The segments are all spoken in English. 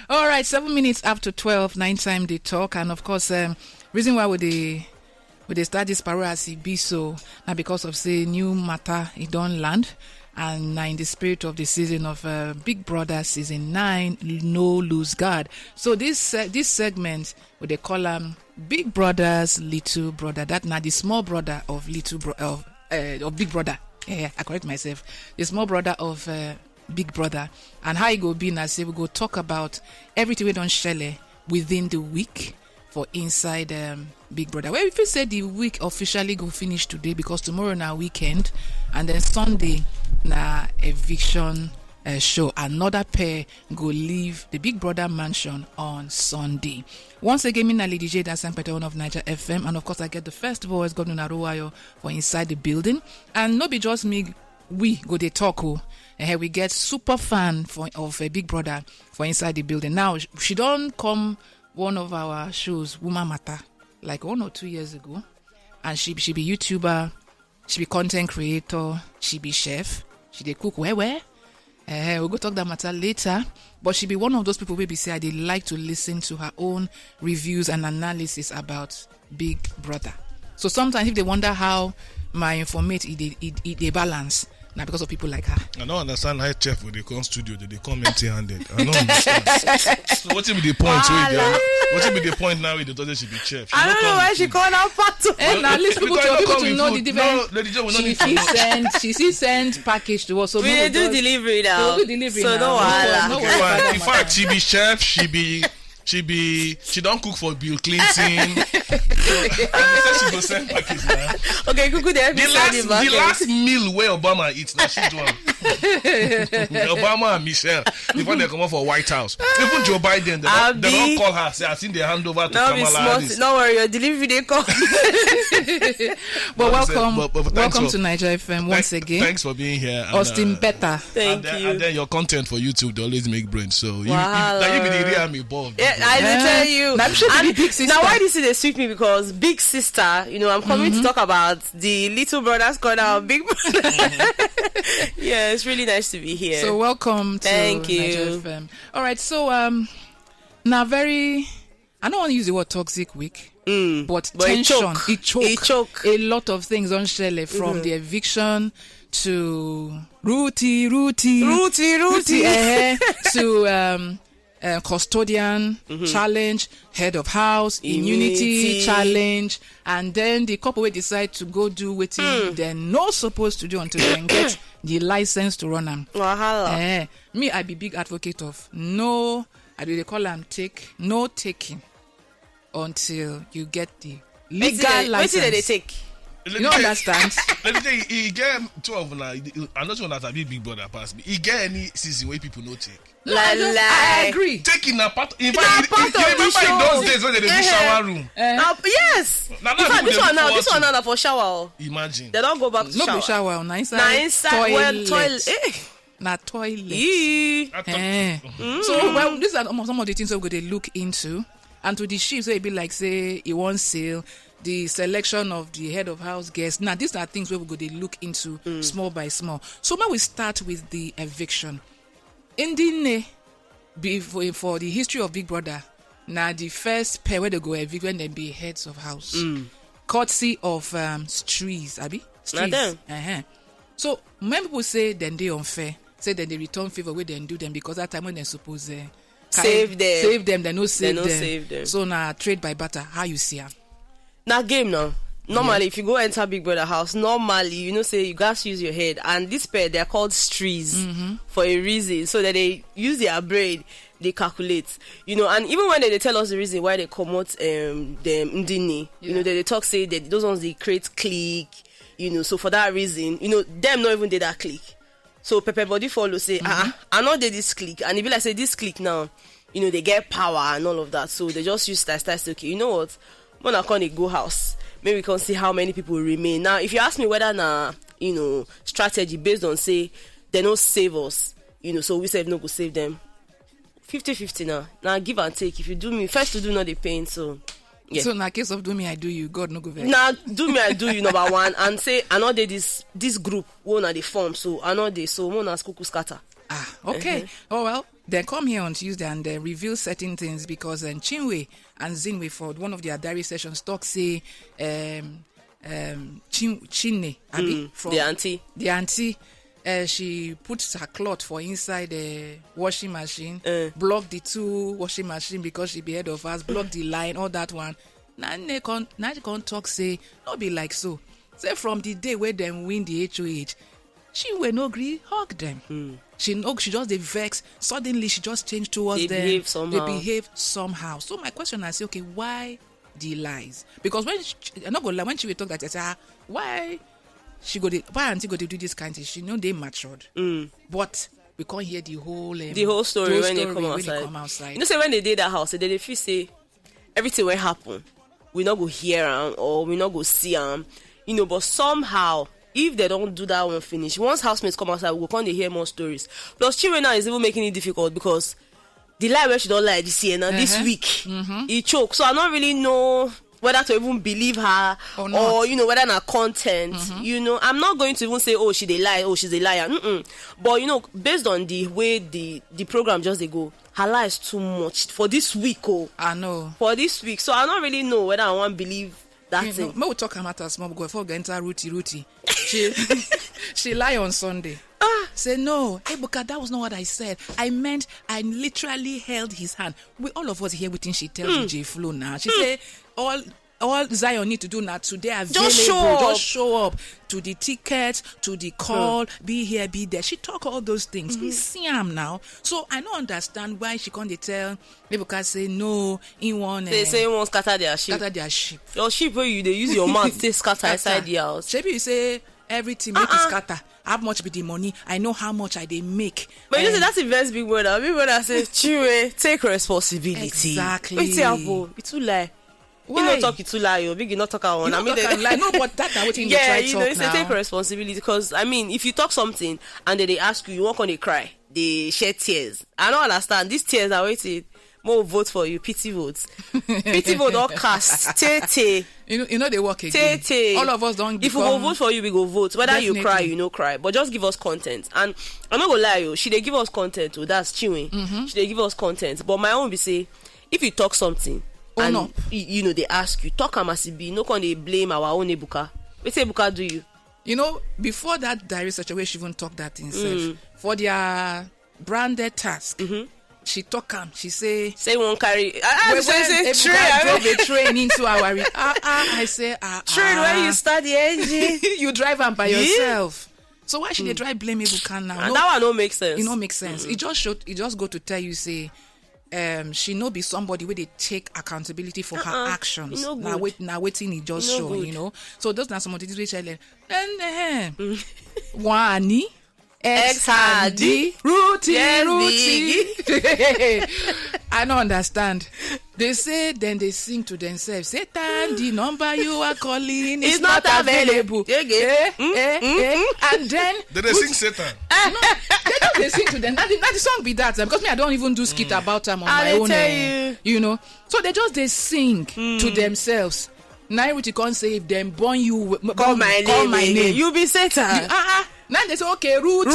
All right, 7 minutes after 12, 9 time they talk, and of course, reason why would they start this parole as it be so now because of say new matter it don't land, and now in the spirit of the season of Big Brother season 9, no lose guard. So this segment what they call Big Brother's little brother. That now the small brother of of Big Brother. Yeah, I correct myself. The small brother of Big Brother, and how it go be now. Say we go talk about everything we don't share within the week for inside Big Brother. Well, if you say the week officially go finish today because tomorrow now weekend, and then Sunday na eviction show. Another pair go leave the Big Brother mansion on Sunday. Once again, me na Lady J, that's Betha of Naija FM, and of course I get the first voice Governor Naruwayo for inside the building, and no be just me. We go they talk. We get super fan of a Big Brother for inside the building. Now she don't come one of our shows, Woman Matter, like 1 or 2 years ago, and she be YouTuber, she be content creator, she be chef, she dey cook where. We'll go talk that matter later, but she be one of those people who be say they like to listen to her own reviews and analysis about Big Brother. So sometimes if they wonder how my informate they balance, now because of people like her. I don't understand how chef when they come studio they come empty-handed. I don't understand. So what will be the point? What will be the point now? They thought she be chef. I don't know why she called out part. And at least people to know the difference. No, Lady J will not need to. She send package to us. So we do delivery now. So no wahala. In fact, she be chef. She don't cook for Bill Clinton. She go send package now. Okay, Kuku, the last meal where Obama eats, now she do one. Obama and Michelle, before they come up for White House. Even Joe Biden, they don't call her. Say, I think they hand over to Kamala Harris. Don't worry, your delivery they come. But welcome to Naija FM once again. Thanks for being here. Austin Betha. Thank you. And then your content for YouTube, they always make brains. So you be the real me involved. Yeah, I will tell you. I'm sure the big sister. Now, why this is they sweet me? Because big sister, I'm coming to talk about the little brother's corner of Big Brother. Yeah, it's really nice to be here. So welcome to Naija FM. All right, so now I don't want to use the word toxic week, but tension, it choke. A lot of things don't share from the eviction to Rooty to custodian challenge, head of house, immunity challenge, and then the couple will decide to go do what they're not supposed to do until they get the license to run them. Me, I be big advocate of no, I do they call them no taking until you get the legal license. What did they take? You don't understand? Let me tell you, he get 12 now. I'm not sure that a Big Brother pass me. He get any season where people no take. I agree. Taking a part. In fact, you remember in those days when they do shower room? Yes. This one now for shower. Imagine. They don't go back to shower. No be shower. Nice toilet. Not toilet. So these are some of the things we're going to look into. And to the chiefs, so it be like say he won't sale. The selection of the head of house guests. Now, these are things where we're going to look into small by small. So now we start with the eviction. In the for the history of Big Brother, now the first pair where they go evict when they be heads of house, courtesy of Strees, Abi. Strees. So many people say then they unfair, say then they return favor where they do them because that time when they're supposed to save them, they no save them. So now trade by barter. How you see her? Now game now. Normally, if you go enter Big Brother house, normally, say you guys use your head. And this pair, they're called strees for a reason. So that they use their brain, they calculate. And even when they tell us the reason why they promote them Ndini, they talk, say that those ones, they create clique, so for that reason, them not even did that clique. So Pepe Body follow, say, I know they this clique. And if you like say this clique now, they get power and all of that. So they just use style, say, okay, you know what? When I can't go house, maybe we can see how many people remain. Now, if you ask me whether strategy based on say they don't save us, so we say no go save them. 50-50 now. Now give and take. If you do me first to do not the pain, so yeah. So in the case of do me I do you, God no go very. Now do me I do you number one and say I know they this group one at the form, so I know they so one as cuckoo scatter. Okay. Oh well. They come here on Tuesday and they reveal certain things because CHINWE and CHINWE for one of their diary sessions talk say Chinne from the auntie she puts her cloth for inside the washing machine, block the 2 washing machine because she be head of us, block the line, all that one. Now they can't talk say not be like so. Say from the day where them win the HOH, she will no agree hug them. She just they vex. Suddenly she just changed towards them. They behave somehow. So my question I say, okay, why the lies? Because when I'm not gonna lie, when she will talk that, I say, why auntie go to do this kind of thing? She know they matured. But we can't hear the whole story when they come outside. You know, say when they did that house, they feel say everything will happen. We not go hear them or we not go see them. You know, but somehow, if they don't do that one finish, once housemates come outside, we'll come to hear more stories. Plus, CHINWE now is even making it difficult because the lie where she don't lie this year now, this week, he choke. So I don't really know whether to even believe her or you know, whether not content. You know, I'm not going to even say, oh, she's a liar. But you know, based on the way the program just they go, her lie is too much for this week. I know. For this week. So I don't really know whether I want to believe that thing. We'll talk about her small before we enter Ruti. She lie on Sunday. Say no, hey Buka, that was not what I said. I meant I literally held his hand. All of us here waiting. She tells DJ Flo now. She say all Zion need to do now today available. Just show up to the tickets, to the call, be here, be there. She talk all those things. We see him now. So I don't understand why she can't tell Ebuka say no, he want they say he want scatter their sheep. Your sheep where you they use your mouth to scatter inside the house. Maybe you say everything make it scatter. How much be the money? I know how much I they make. But you know that's the best big word. Big word I say, CHINWE, take responsibility. Exactly. Wait till it's too lie. Why? You not talk it too lie, you big you not talk on. I mean, like no, but that what you try you know, talk it's now. take responsibility because I mean, if you talk something and then they ask you, you won't gonna cry. They shed tears. I don't understand. These tears are waiting. More vote for you, pity votes. Pity vote or cast. Tete. You know they work again. Tete. All of us don't. If we go vote for you, we go vote. Whether Definitely. you cry, you no cry. But just give us content. And I'm not gonna lie, you. She they give us content. That's CHINWE. She they give us content. But my own be say, if you talk something, and you know they ask you, talk amasibi. No can they blame our own Ebuka. We say Ebuka do you. You know, before that diary such a way she even talk that himself for their branded task. She talk she say won't carry when Ebuka drove a train into our I say train where you start the engine you drive them by yourself. So why should they drive blame Ebuka now? And that one don't make sense. It don't make sense. It just go to tell you say she no be somebody where they take accountability for her actions. Now waiting it just show, you know. So those are some of the then Wani X-Hardy Ruti. I don't understand. They say then they sing to themselves, Satan, the number you are calling is not available. And then they sing Satan. No, they sing to them. Now the song be that because me I don't even do skit about them on my own. You know. So they sing to themselves. Now Ruti can't say if them born you call my name. You be Satan. Now they say okay, Ruti.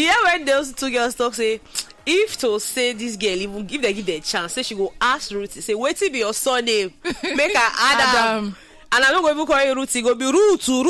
Yeah, when those two girls talk say, if to say this girl even give them a chance, say she go ask Ruti, say wait till be your son name, make her Adam. And I'm not going to call you Ruti, go be Rutu.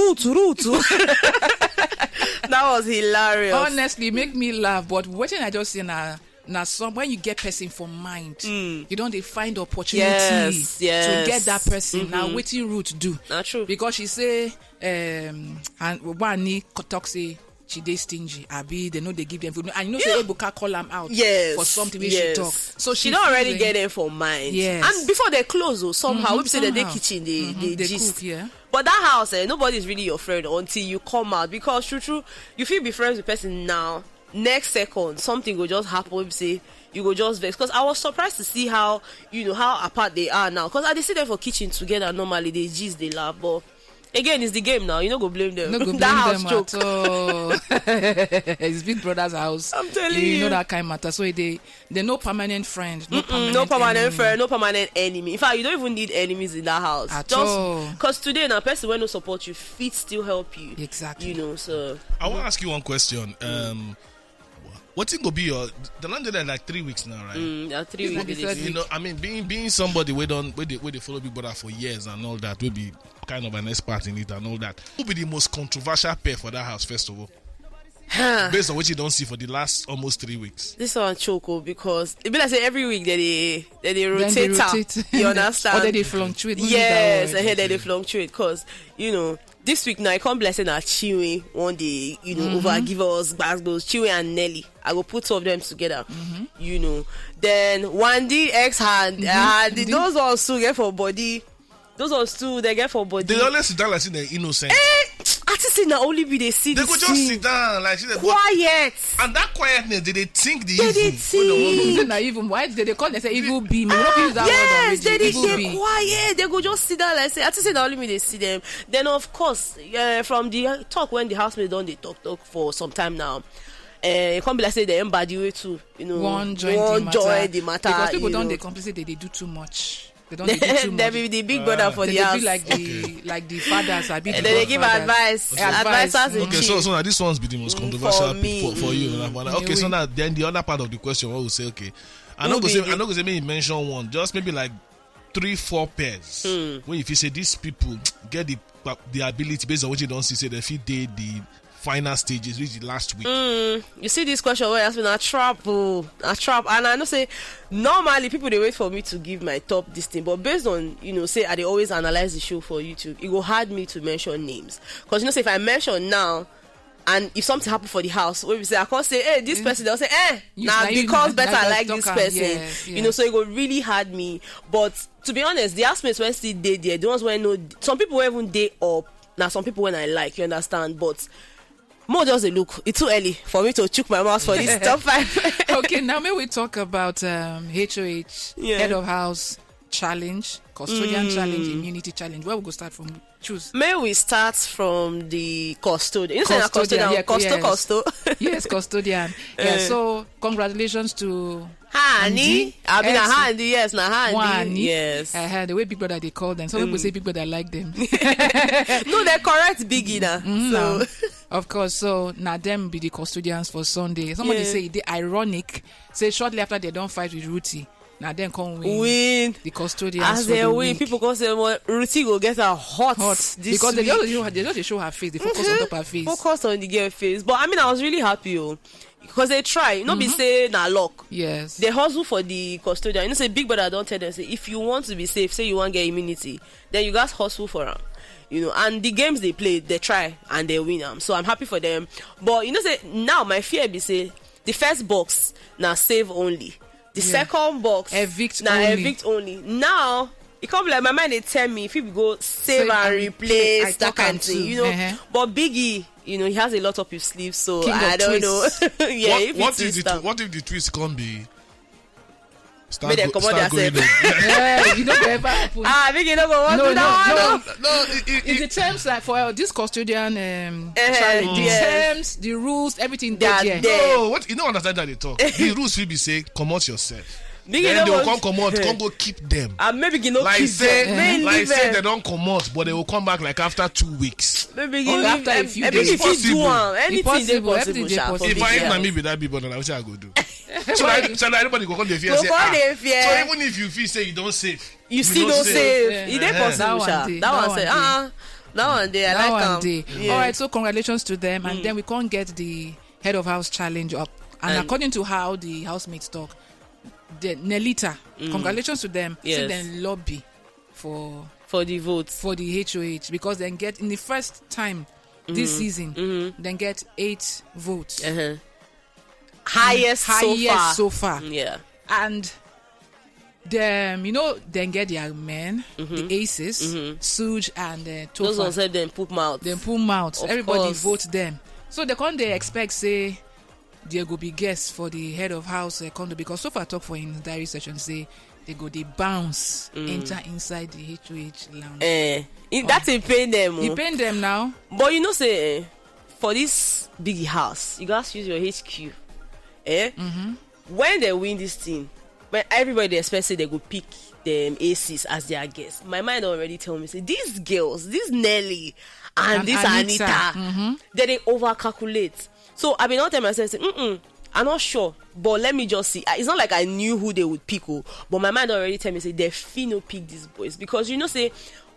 That was hilarious. Honestly, make me laugh. But what I just say now some when you get person for mind, you don't they find opportunity to get that person. Now waiting route do. Not true. Because she say and one need talk say she dey stingy. Abi they know they give them food. And you know say Ebuka call them out for something where she talk. So she don't already get them for mind. Yes. And before they close somehow we say that they kitchen they gist. Cook, yeah. But that house nobody's really your friend until you come out because true you feel be friends with person now. Next second something will just happen, say you go just vex. Because I was surprised to see how how apart they are now. Because I see them for kitchen together normally they gist, they laugh, but again it's the game now. You know, go blame them. No go blame that them house at all. It's Big Brother's house. I'm telling you. You know that kind of matter. So they no permanent friend, no permanent friend, no permanent enemy. In fact, you don't even need enemies in that house. At all. Because today, a person when no support you, fit still help you. Exactly. You know, so I want to ask you one question. what it go be your the land there like 3 weeks now, right? Yeah, 3 weeks. You know, I mean, being somebody where they follow Big Brother for years and all that, will be kind of an expert in it and all that. Who be the most controversial pair for that house, first of all? Based on what you don't see for the last almost 3 weeks. This one choco because it be like say every week they rotate. You understand? Or they fluctuate. Yes, and they fluctuate because you know this week now I come blessing at CHINWE one day, you know, over give us Basgos, CHINWE and Nelly. I go put two of them together, you know. Then Wandy X hand, those ones too get for body. Those ones too they get for body. They always sit down like they're innocent. Artists na only be they see. They could just sit down like quiet. And that quietness, did they think the evil? They think. Not even. Why did they call? They say evil beam. We don't use that yes, word already. They quiet. They go just sit down like say. Artists na only be they see them. Then of course, from the talk when the housemate done they talk for some time now. It can't be like say they embody way too. You know, one join the matter because people don't they complicate. They do too much. They don't do too much. They be the big brother for the house. Be like the fathers. And then they give advice. Advisors in chief. So now this one's be the most controversial for you. Okay, so now then the other part of the question, what we say? Okay, I'm not gonna say maybe mention one, just maybe like 3-4 pairs. When if you say these people get the ability based on what you don't see, say they fit the final stages, reach the last week. You see this question where has been a trap, and I know say normally people they wait for me to give my top this thing, but based on you know say I they always analyze the show for YouTube, it go hard me to mention names because you know say if I mention now and if something happen for the house, where we say I can't say hey this person, they'll say now because Betha like this person, yes. You know, so it go really hard me. But to be honest, the housemates when still they there, the ones when know some people were even day up now, some people when I like, you understand, but more just a look. It's too early for me to chook my mouth for this top 5. Okay, now may we talk about HOH, Head of House Challenge, Custodian Challenge, Immunity Challenge. Where we go start from? Choose. May we start from the custodian? You say custodian? Custo. Yes, custodian. Yeah. So congratulations to Hani. I mean, Hani. Yes, na Hani. Yes. The way Big Brother they call them. Some people say Big Brother like them. No, they're correct Biggie now. So. Of course, so now them be the custodians for Sunday. Somebody say they ironic. Say shortly after they don't fight with Ruti. Now then come win the custodians. As they win, people go say, well, Ruti go get her hot this because week. They just show her face. They focus on top her face. Focus on the girl face. But I mean, I was really happy because they try. Not be say na luck. Yes. They hustle for the custodian. You know, say Big Brother don't tell them say if you want to be safe, say you want to get immunity, then you guys hustle for them. You know, and the games they play, they try and they win them. So I'm happy for them. But you know, say now my fear be say the first box now save only. The second box evict only. Now it can't be like my mind they tell me if you go save and replace that kind of thing, you know. But Biggie, you know, he has a lot up his sleeve, so I don't know. What if the twist can't be? Start going on. Yeah, you don't ever happen. Biggie no go want to that. No. In the terms like for this custodian challenge, the terms, the rules, everything there. No, what you don't understand that they talk. The rules will be say, come out yourself. Then they will come out, come go keep them. And maybe you know like say they don't come out, but they will come back like after 2 weeks. Maybe after a few days. If you do anything they possible. If I am me with that people, then I wish I go do. So everybody go come the fear. So even if you feel say you don't save, you still don't save. It ain't possible. That one say that one day I like them. All right, so congratulations to them, and then we can't get the Head of House challenge up. And according to how the housemates talk, the Nelita, congratulations to them. Yes. Then lobby for the votes for the HOH because then get in the first time this season, then get 8 votes. Highest so far. Yeah. And them, you know, then get their men, the aces, Suj and Tofa. Those ones said them put mouth. Everybody vote them. So they expect say there go be guests for the head of house condo because so far talk for in diary session say they go they bounce enter inside the HOH lounge. That's a pain them. You pain them now. But you know say for this big house, you guys use your HQ. When they win this thing, when everybody expects say they go pick them aces as their guests, my mind already tell me say these girls, this Nelly and this Anita, they over calculate. So I been not tell myself say, I'm not sure, but let me just see. It's not like I knew who they would pick, but my mind already tell me say they finna pick these boys because say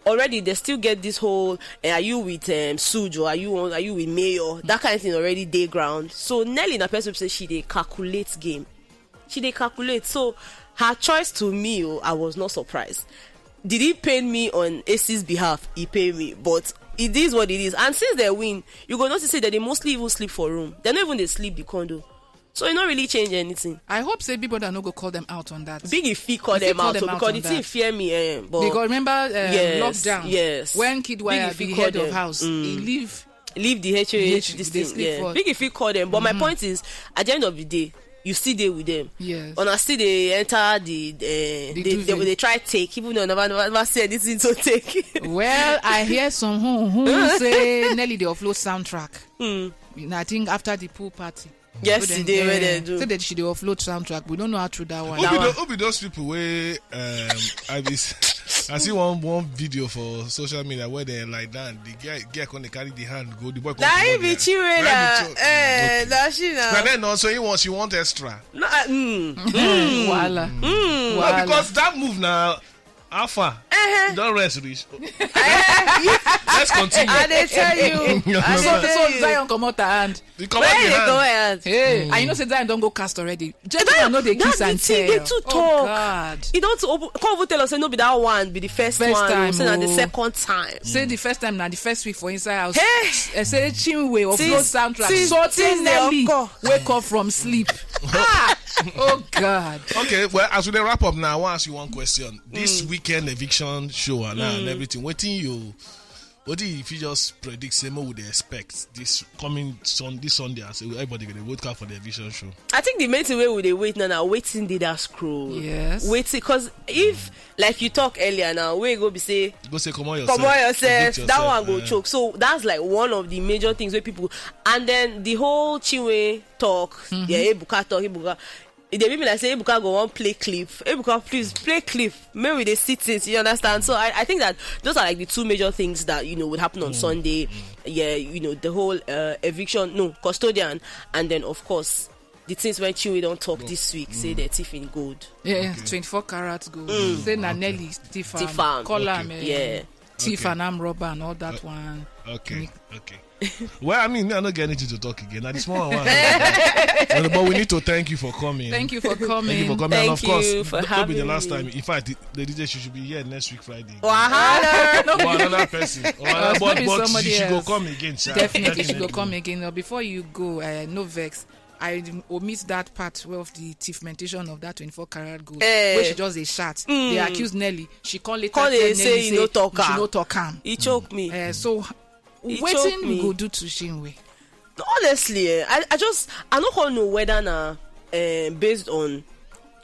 already they still get this whole are you with Suj or are you with Mayor, that kind of thing already day ground. So Nelly na person say she they calculate game, so her choice to me, I was not surprised. Did he pay me on AC's behalf? He paid me, but it is what it is. And since they win, you go notice that they mostly even sleep for room. They not even they sleep the condo. So it not really change anything. I hope say people that no go call them out on that. Big if he call them out, because the thing fear me. But because remember yes, lockdown. Yes. When Kidwire be head of house, he leave the HOH this thing. Yeah. Big if he call them. But my point is, at the end of the day, you still there with them. Yes. And I still they enter they try take, even though never say anything to take. Well, I hear some who say Nelly they offload soundtrack. I think after the pool party. Yesterday when they do. Say that she they offload soundtrack. We don't know how true that one. Who be those people where I see one video for social media where they like that the guy when they carry the hand go the boy. That be CHINWE that's she now. But then also she want extra. Voila. No, because that move now. Alpha, don't rest, Rich. Let's continue. I they tell you. So Zion come out the hand. Where they go hand? Hey, and you know say Zion don't go cast already. Gentlemen know they kiss and tell. They too talk. Oh God. You don't come over tell us say no be that one be the first one. Time, say na the second time. Say the first time na the first week for inside house. Say CHINWE of flow soundtrack. So Nelly wake up from sleep. Oh God. Okay, well, as we wrap up now, I want to ask you one question. This weekend eviction show and everything, what do you if you just predict same would they expect this coming this Sunday as everybody gonna vote for the eviction show? I think the main way would they wait now waiting did that scroll. Yes. Waiting because if like you talk earlier now, we go be say come on yourself. That one go choke. So that's like one of the major things where people and then the whole CHINWE talk, Ebuka talk, they make me like say Ebuka go on play clip. Ebuka, please play clip. Maybe they sit it, you understand? So I think that those are like the two major things that would happen on Sunday. Yeah, the whole custodian, and then of course the things when CHINWE don't talk this week, say they're thief in gold. Yeah, 24 carats gold. Say Nelly thief and call him thief and arm robber and all that one. Okay. Well, I mean, I'm not getting you to talk again. At this moment, but we need to thank you for coming. Thank you for coming. And of course, that'll be the last time. In fact, the DJ should be here next week Friday. Another person. But she should go come again. Definitely, she go come again. Before you go, no vex. I omit that part of the thiefmentation of that 24 karat gold. Where she just a shot. They accuse Nelly. She call later tell Nelly say you no talk am. He choked me. So wetin we go do to CHINWE? Honestly, I don't know whether na based on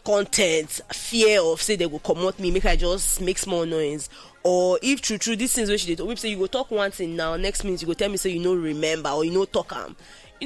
content, fear of say they will comot me, make I just make small noise, or if true these things wey she did. We say you go talk one thing now, next minute you go tell me say you no remember or you no talk am.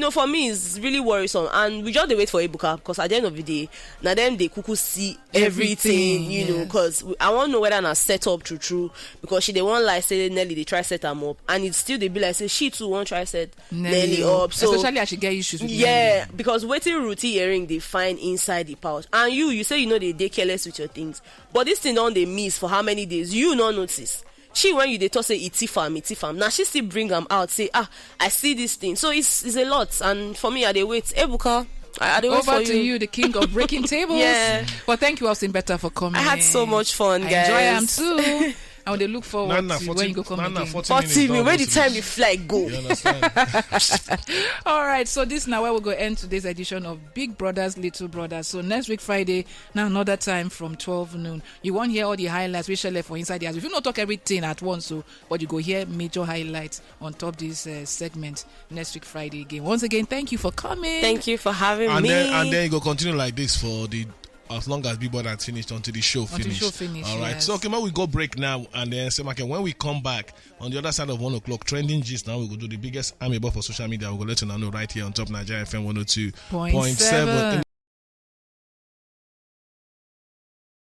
For me, it's really worrisome, and we just wait for Ebuka because at the end of the day, now them they kuku see everything, because I want to know whether na set up true because she they want like say Nelly they try set them up, and it's still they be like say she too won't try set Nelly up. So especially as she get issues with Nelly. Because waiting routine earring they find inside the pouch, and you say they careless with your things, but this thing on they miss for how many days you not notice. She when you they talk say it's farm. Now she still bring them out say I see this thing. So it's a lot, and for me I they wait. Ebuka, I they wait over for to you, the king of breaking tables. Yeah. Well, thank you, Betha, for coming. I had so much fun, guys. I enjoy them too. And they look forward to when you go come again. 40 minutes, where the time the flight go. You understand? All right, so this now where we're going to end today's edition of Big Brothers, Little Brothers. So next week Friday, now another time from 12 noon. You won't hear all the highlights we share for inside the house. If you not talk everything at once, but you go hear major highlights on top this segment next week Friday again. Once again, thank you for coming. Thank you for having me. And then you go continue like this for as long as Big Brother finished until the show finished. All right. Yes. So okay, we go break now, and then when we come back on the other side of 1 o'clock, trending gist. Now we go do the biggest amebo for social media. We go let you know right here on top Naija FM 102.7.